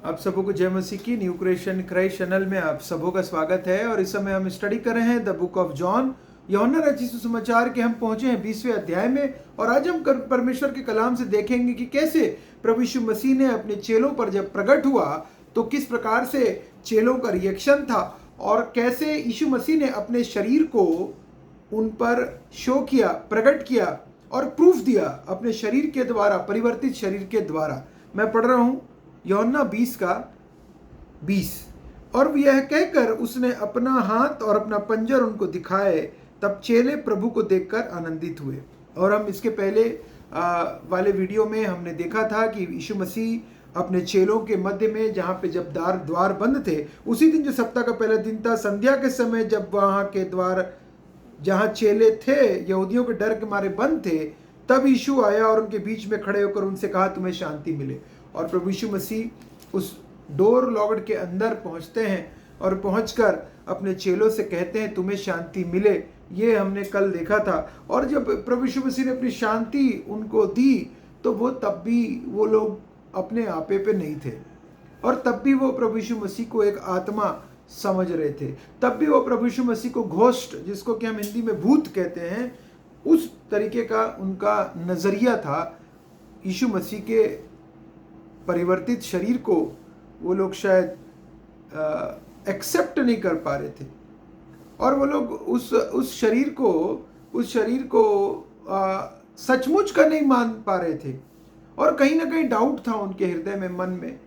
आप सबों को जय मसीह की न्यू क्रिएशन क्राइस्ट चैनल में आप सबों का स्वागत है। और इस समय हम स्टडी कर रहे हैं द बुक ऑफ जॉन, यूहन्ना रचित सुसमाचार के। हम पहुंचे हैं 20वें अध्याय में और आज हम परमेश्वर के कलाम से देखेंगे कि कैसे प्रभु यीशु मसीह ने अपने चेलों पर जब प्रकट हुआ तो किस प्रकार से चेलों का रिएक्शन था और कैसे यीशु मसीह ने अपने शरीर को उन पर शो किया, प्रकट किया और प्रूफ दिया अपने शरीर के द्वारा, परिवर्तित शरीर के द्वारा। मैं पढ़ रहा हूं यूहन्ना 20 का 20। और यह कहकर उसने अपना हाथ और अपना पंजर उनको दिखाए, तब चेले प्रभु को देखकर आनंदित हुए। और हम इसके पहले वाले वीडियो में हमने देखा था कि यीशु मसीह अपने चेलों के मध्य में, जहाँ पे जब द्वार बंद थे, उसी दिन जो सप्ताह का पहला दिन था, संध्या के समय जब वहाँ के द्वार जहाँ चेले थे यहूदियों के डर के मारे बंद थे, तब यीशु आया और उनके बीच में खड़े होकर उनसे कहा, तुम्हें शांति मिले। और प्रभु यीशु मसीह उस डोर लॉक्ड के अंदर पहुंचते हैं और पहुंचकर अपने चेलों से कहते हैं, तुम्हें शांति मिले। ये हमने कल देखा था। और जब प्रभु यीशु मसीह ने अपनी शांति उनको दी तो वो तब भी वो लोग अपने आपे पे नहीं थे और तब भी वो प्रभु यीशु मसीह को एक आत्मा समझ रहे थे। तब भी वो प्रभु यीशु मसीह को घोस्ट, जिसको कि हम हिंदी में भूत कहते हैं, उस तरीके का उनका नजरिया था। यीशु मसीह के परिवर्तित शरीर को वो लोग शायद एक्सेप्ट नहीं कर पा रहे थे और वो लोग उस शरीर को सचमुच का नहीं मान पा रहे थे। और कहीं ना कहीं डाउट था उनके हृदय में, मन में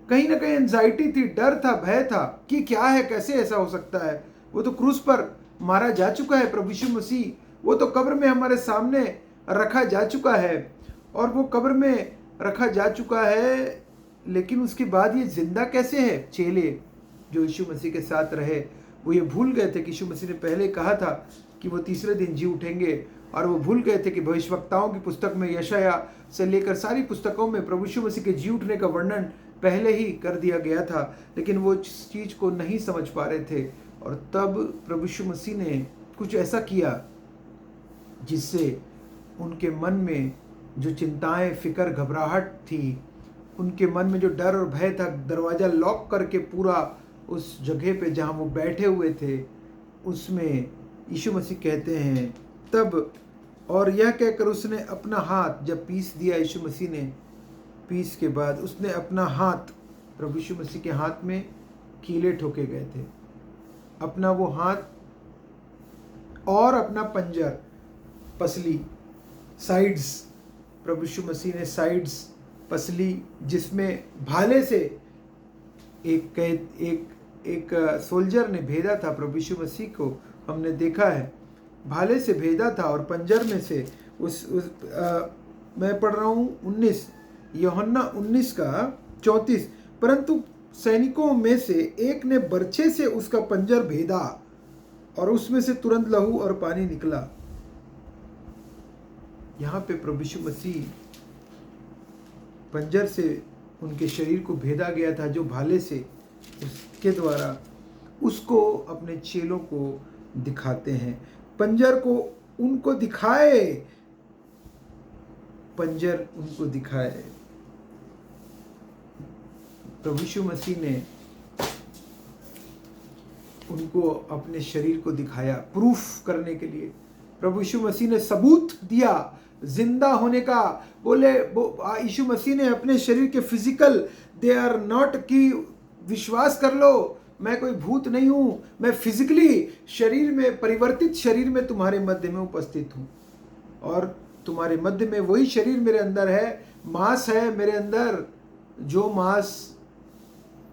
कहीं ना कहीं एंजाइटी थी, डर था, भय था कि क्या है, कैसे ऐसा हो सकता है। वो तो क्रूस पर मारा जा चुका है प्रभु यीशु मसीह, वो तो कब्र में हमारे सामने रखा जा चुका है और वो कब्र में रखा जा चुका है, लेकिन उसके बाद ये जिंदा कैसे है। चेले जो यीशु मसीह के साथ रहे वो ये भूल गए थे कि यीशु मसीह ने पहले कहा था कि वो तीसरे दिन जी उठेंगे, और वो भूल गए थे कि भविष्यवक्ताओं की पुस्तक में, यशाया से लेकर सारी पुस्तकों में प्रभु यीशु मसीह के जी उठने का वर्णन पहले ही कर दिया गया था, लेकिन वो चीज़ को नहीं समझ पा रहे थे। और तब प्रभु यीशु मसीह ने कुछ ऐसा किया जिससे उनके मन में जो चिंताएं, फिक्र, घबराहट थी, उनके मन में जो डर और भय था, दरवाज़ा लॉक करके पूरा उस जगह पे जहाँ वो बैठे हुए थे उसमें यीशु मसीह कहते हैं तब, और यह कहकर उसने अपना हाथ जब पीस दिया, यीशु मसीह ने पीस के बाद उसने अपना हाथ, प्रभु यीशु मसीह के हाथ में कीले ठोके गए थे, अपना वो हाथ और अपना पंजर, पसली, साइड्स, प्रभु यीशु मसीह ने साइड्स, पसली, जिसमें भाले से एक सोल्जर ने भेदा था प्रभु यीशु मसीह को, हमने देखा है, भाले से भेदा था। और पंजर में से मैं पढ़ रहा हूँ 19, यूहन्ना 19 का 34। परंतु सैनिकों में से एक ने बर्छे से उसका पंजर भेदा और उसमें से तुरंत लहू और पानी निकला। यहाँ पे प्रभु यीशु मसीह पंजर से उनके शरीर को भेदा गया था, जो भाले से, उसके द्वारा उसको अपने चेलों को दिखाते हैं। पंजर को उनको दिखाए, पंजर उनको दिखाए। प्रभु यीशु मसीह ने उनको अपने शरीर को दिखाया प्रूफ करने के लिए। प्रभु यीशु मसीह ने सबूत दिया जिंदा होने का। बोले यीशु मसीह ने अपने शरीर के फिजिकल, दे आर नॉट, की विश्वास कर लो, मैं कोई भूत नहीं हूं, मैं फिजिकली शरीर में, परिवर्तित शरीर में तुम्हारे मध्य में उपस्थित हूं और तुम्हारे मध्य में वही शरीर मेरे अंदर है, मांस है मेरे अंदर, जो मांस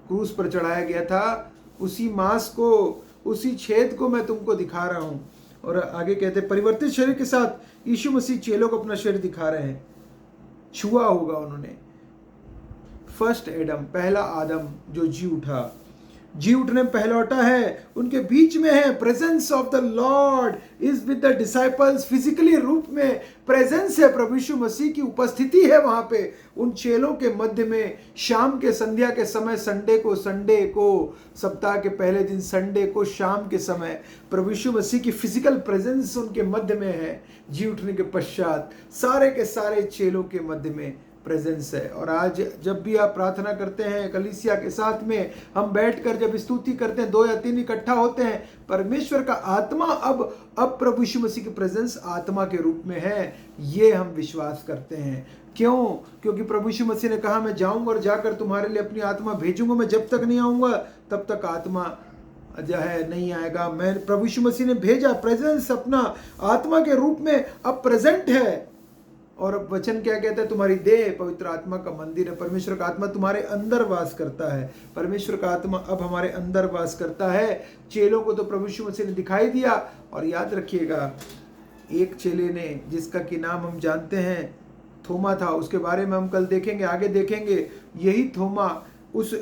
क्रूस पर चढ़ाया गया था, उसी मांस को, उसी छेद को मैं तुमको दिखा रहा हूं। और आगे कहते हैं, परिवर्तित शरीर के साथ यीशु मसीह चेलों को अपना शरीर दिखा रहे हैं। छुआ होगा उन्होंने फर्स्ट एडम, पहला आदम जो जी उठा, जी उठने पहला उठा है, उनके बीच में है। Presence of the Lord is with the disciples, physically रूप में प्रेजेंस है, प्रभु यीशु मसीह की उपस्थिति है वहां पे उन चेलों के मध्य में। शाम के, संध्या के समय, संडे को, सप्ताह के पहले दिन संडे को शाम के समय प्रभु यीशु मसीह की फिजिकल प्रेजेंस उनके मध्य में है। जी उठने के पश्चात सारे के सारे चेलों के मध्य में प्रेजेंस है। और आज जब भी आप प्रार्थना करते हैं कलीसिया के साथ में, हम बैठकर जब स्तुति करते हैं, 2 या 3 इकट्ठा होते हैं, परमेश्वर का आत्मा अब प्रभु यीशु मसीह की प्रेजेंस आत्मा के रूप में है, ये हम विश्वास करते हैं। क्यों? क्योंकि प्रभु यीशु मसीह ने कहा मैं जाऊंगा और जाकर तुम्हारे लिए अपनी आत्मा भेजूंगा, मैं जब तक नहीं आऊंगा तब तक आत्मा जो है नहीं आएगा। मैं प्रभु यीशु मसीह ने भेजा, प्रेजेंस अपना आत्मा के रूप में अब प्रेजेंट है। और वचन क्या कहता है? तुम्हारी देह पवित्र आत्मा का मंदिर है। परमेश्वर का आत्मा तुम्हारे अंदर वास करता है। परमेश्वर का आत्मा अब हमारे अंदर वास करता है। चेलों को तो प्रभु यीशु मसीह ने दिखाई दिया। और याद रखिएगा, एक चेले ने, जिसका कि नाम हम जानते हैं थोमा था, उसके बारे में हम कल देखेंगे, आगे देखेंगे। यही थोमा उस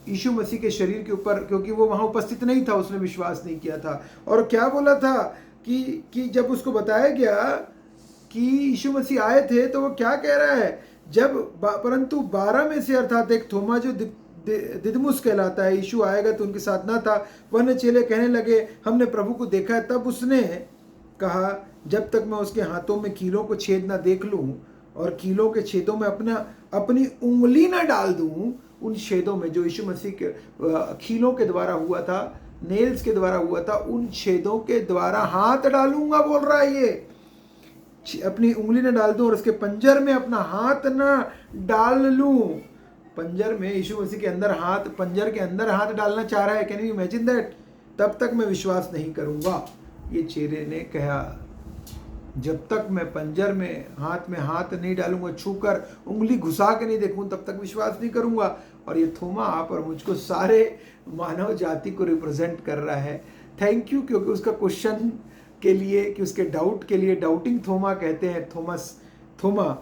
यीशु मसीह के शरीर के ऊपर, क्योंकि वो वहां उपस्थित नहीं था, उसने विश्वास नहीं किया था। और क्या बोला था कि जब उसको बताया गया कि यीशु मसीह आए थे, तो वो क्या कह रहा है? परंतु 12 में से अर्थात एक थोमा जो दिदमुस कहलाता है, यीशु आएगा तो उनके साथ ना था, वह चेले कहने लगे हमने प्रभु को देखा है। तब उसने कहा जब तक मैं उसके हाथों में कीलों को छेद ना देख लूं और कीलों के छेदों में अपनी उंगली ना डाल दूं, उन छेदों में जो यीशु मसीह के कीलों के द्वारा हुआ था, नेल्स के द्वारा हुआ था, उन छेदों के द्वारा हाथ डालूंगा, बोल रहा है ये। अपनी उंगली न डाल दूं और उसके पंजर में अपना हाथ न डाल लूं। पंजर में यीशु मसीह के अंदर हाथ, पंजर के अंदर हाथ डालना चाह रहा है। Can you imagine that? तब तक मैं विश्वास नहीं करूंगा, ये चेले ने कहा। जब तक मैं पंजर में हाथ नहीं डालूंगा, छूकर उंगली घुसा के नहीं देखूं, तब तक विश्वास नहीं करूंगा। और ये थोमा आप और मुझको, सारे मानव जाति को रिप्रेजेंट कर रहा है। थैंक यू, क्योंकि उसका क्वेश्चन के लिए, कि उसके डाउट के लिए, डाउटिंग थोमा कहते हैं। थोमा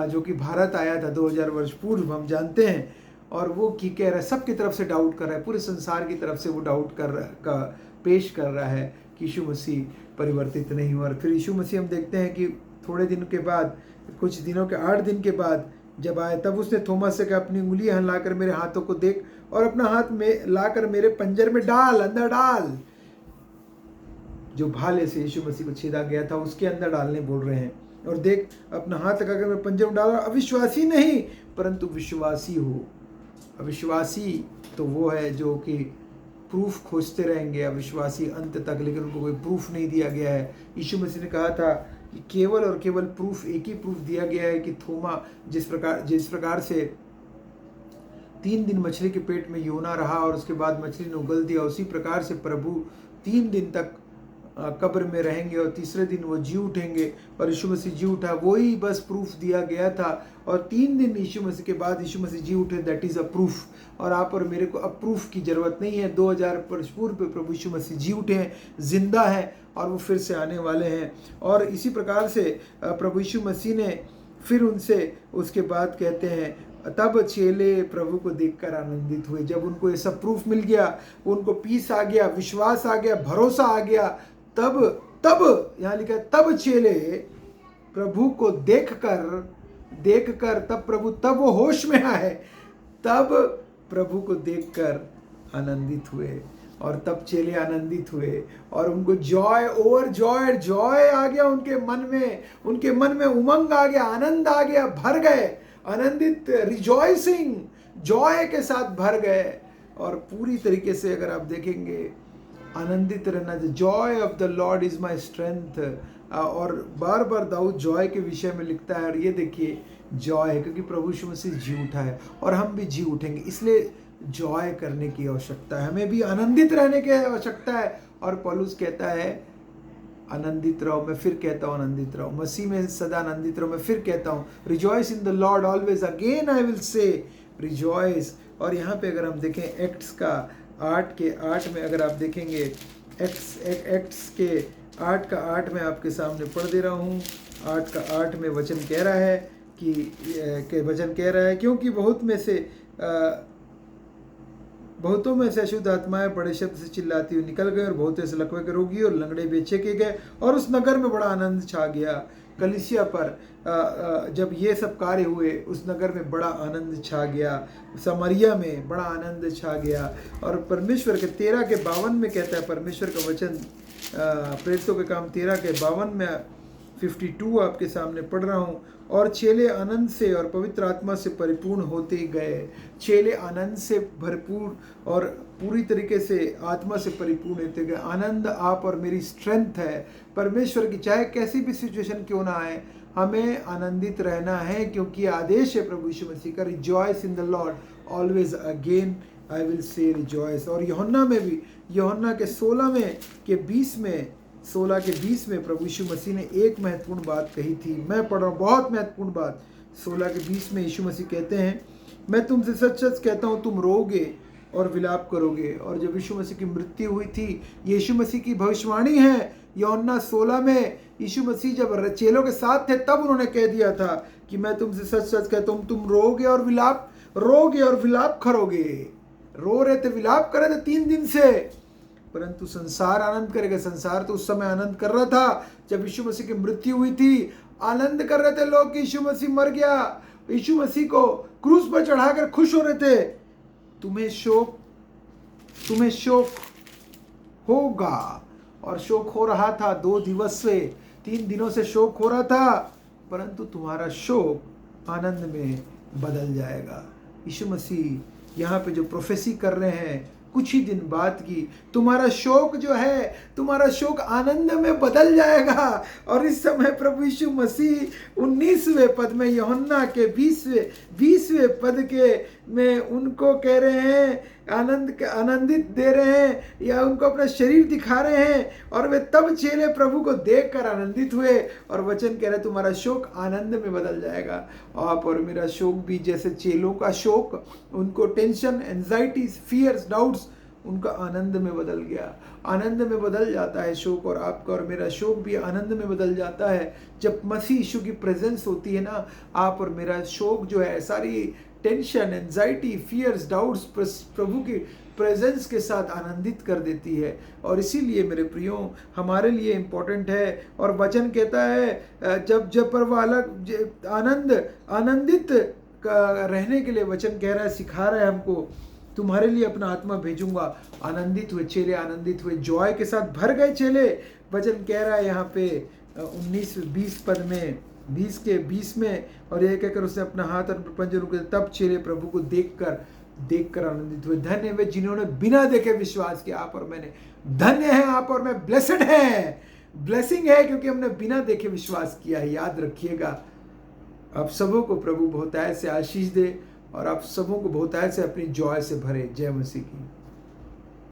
जो कि भारत आया था 2000 वर्ष पूर्व, हम जानते हैं। और वो की कह रहा है, सबकी तरफ से डाउट कर रहा है, पूरे संसार की तरफ से वो डाउट पेश कर रहा है कि यीशु मसीह परिवर्तित नहीं हुआ। और फिर यीशु मसीह हम देखते हैं कि थोड़े दिन के बाद, कुछ दिनों के 8 दिन के बाद जब आए, तब उसने थोमा से कहा अपनी उंगलियां लाकर मेरे हाथों को देख और अपना हाथ में लाकर मेरे पंजर में डाल, अंदर डाल। जो भाले से यीशु मसीह को छेदा गया था उसके अंदर डालने बोल रहे हैं। और देख, अपना हाथ लगाकर मैं पंजर में डाला। अविश्वासी नहीं, परंतु विश्वासी हो। अविश्वासी तो वो है जो कि प्रूफ खोजते रहेंगे, अविश्वासी अंत तक, लेकिन उनको कोई प्रूफ नहीं दिया गया है। यीशु मसीह ने कहा था कि केवल और केवल प्रूफ, एक ही प्रूफ दिया गया है कि थोमा जिस प्रकार से 3 दिन मछली के पेट में योना रहा और उसके बाद मछली ने उगल दिया, उसी प्रकार से प्रभु 3 दिन तक कब्र में रहेंगे और तीसरे दिन वो जी उठेंगे। और यीशु मसीह जी उठा, वही बस प्रूफ दिया गया था। और 3 दिन यीशु मसीह के बाद यीशु मसीह जी उठे, दैट इज़ अ प्रूफ। और आप और मेरे को अब प्रूफ की जरूरत नहीं है। 2000 वर्ष पूर्व पे प्रभु यीशु मसीह जी उठे हैं, जिंदा है, और वो फिर से आने वाले हैं। और इसी प्रकार से प्रभु यीशु मसीह ने फिर उनसे उसके बाद कहते हैं, तब चेले प्रभु को देखकर आनंदित हुए। जब उनको ये सब प्रूफ मिल गया, उनको पीस आ गया, विश्वास आ गया, भरोसा आ गया, तब यहाँ लिखा है, तब चेले प्रभु को देखकर तब वो होश में आए, तब प्रभु को देखकर आनंदित हुए। और तब चेले आनंदित हुए और उनको जॉय आ गया उनके मन में उमंग आ गया, आनंद आ गया, भर गए, आनंदित, रिजॉइसिंग, जॉय के साथ भर गए। और पूरी तरीके से अगर आप देखेंगे, आनंदित रहना, the Joy of the Lord is my strength. और बार बार दाऊद जॉय के विषय में लिखता है। और ये देखिए जॉय है, क्योंकि प्रभु यीशु मसीह जी उठा है और हम भी जी उठेंगे, इसलिए जॉय करने की आवश्यकता है, हमें भी आनंदित रहने की आवश्यकता है। और पौलुस कहता है आनंदित रहो, मैं फिर कहता हूँ आनंदित रहो, मसीह में सदा आनंदित रहो, मैं फिर कहता हूँ rejoice in the Lord always, again I will say rejoice. और यहाँ पे अगर हम देखें एक्ट्स का 8 के 8 में, अगर आप देखेंगे एक्ट्स के 8 का 8 में आपके सामने पढ़ दे रहा हूँ। 8 का 8 में वचन कह रहा है क्योंकि बहुतों में से अशुद्ध आत्माएं बड़े शब्द से चिल्लाती हुई निकल गए और बहुत से लकवे के रोगी और लंगड़े बेचे के गए और उस नगर में बड़ा आनंद छा गया। कलीसिया पर जब ये सब कार्य हुए, उस नगर में बड़ा आनंद छा गया, समरिया में बड़ा आनंद छा गया। और परमेश्वर के 13 के 52 में कहता है परमेश्वर का वचन, प्रेरितों के काम 13 के 52 में 52 आपके सामने पढ़ रहा हूँ। और चेले आनंद से और पवित्र आत्मा से परिपूर्ण होते गए। चेले आनंद से भरपूर और पूरी तरीके से आत्मा से परिपूर्ण होते गए। आनंद आप और मेरी स्ट्रेंथ है परमेश्वर की, चाहे कैसी भी सिचुएशन क्यों ना आए, हमें आनंदित रहना है, क्योंकि आदेश है प्रभु यीशु मसीह का, rejoice in the Lord always, again I will say rejoice. और यूहन्ना में भी, यूहन्ना के 16 के 20 में प्रभु यीशु मसीह ने एक महत्वपूर्ण बात कही थी। मैं पढ़ रहा हूँ, बहुत महत्वपूर्ण बात। 16 के 20 में यीशु मसीह कहते हैं, मैं तुमसे सच सच कहता हूँ, तुम रोगे और विलाप करोगे। और जब यीशु मसीह की मृत्यु हुई थी, यीशु मसीह की भविष्यवाणी है यूहन्ना 16 में। यीशु मसीह जब चेलों के साथ थे तब उन्होंने कह दिया था कि मैं तुमसे सच सच कहता हूँ, तुम रोगे और विलाप करोगे। रो रहे थे, विलाप कर रहे थे 3 दिन से, परंतु संसार आनंद करेगा। संसार तो उस समय आनंद कर रहा था जब यीशु मसीह की मृत्यु हुई थी। आनंद कर रहे थे लोग कि यीशु मसीह मर गया, यीशु मसीह को क्रूस पर चढ़ाकर खुश हो रहे थे। तुम्हें शोक होगा, और शोक हो रहा था 2 दिवस से, 3 दिनों से शोक हो रहा था, परंतु तुम्हारा शोक आनंद में बदल जाएगा। यीशु मसीह यहाँ पे जो प्रोफेसी कर रहे हैं कुछ ही दिन बाद की, तुम्हारा शोक जो है, तुम्हारा शोक आनंद में बदल जाएगा। और इस समय प्रभु यीशु मसीह 19वें पद में, यूहन्ना के 20वें पद के में उनको कह रहे हैं, आनंदित दे रहे हैं, या उनको अपना शरीर दिखा रहे हैं। और वे तब चेले प्रभु को देखकर आनंदित हुए, और वचन कह रहे तुम्हारा शोक आनंद में बदल जाएगा। आप और मेरा शोक भी जैसे चेलों का शोक, उनको टेंशन, एंजाइटीज, फियर्स, डाउट्स, उनका आनंद में बदल गया। आनंद में बदल जाता है शोक, और आपका और मेरा शोक भी आनंद में बदल जाता है जब मसीह यीशु की प्रेजेंस होती है ना। आप और मेरा शोक जो है, सारी टेंशन, एंजाइटी, फियर्स, डाउट्स प्रभु की प्रेजेंस के साथ आनंदित कर देती है। और इसीलिए मेरे प्रियो, हमारे लिए इम्पोर्टेंट है। और वचन कहता है जब पर वह अलग आनंदित रहने के लिए वचन कह रहा है, सिखा रहा है हमको, तुम्हारे लिए अपना आत्मा भेजूंगा। आनंदित हुए चेले, आनंदित हुए, जॉय के साथ भर गए चेले। वचन कह रहा है यहाँ पे 19-20 पद में, 20 के 20 में, और यह कहकर उसने अपना हाथ और पंजे रुके, तब चेले प्रभु को देखकर आनंदित हुए। धन्य वे जिन्होंने बिना देखे विश्वास किया। आप और मैंने, धन्य है आप और मैं, ब्लेसड है, ब्लेसिंग है, क्योंकि हमने बिना देखे विश्वास किया है। याद रखिएगा, आप सबों को प्रभु बहुतायत से आशीष दे, और आप सबों को बहुतायत से अपनी जॉय से भरे। जय मसीह की।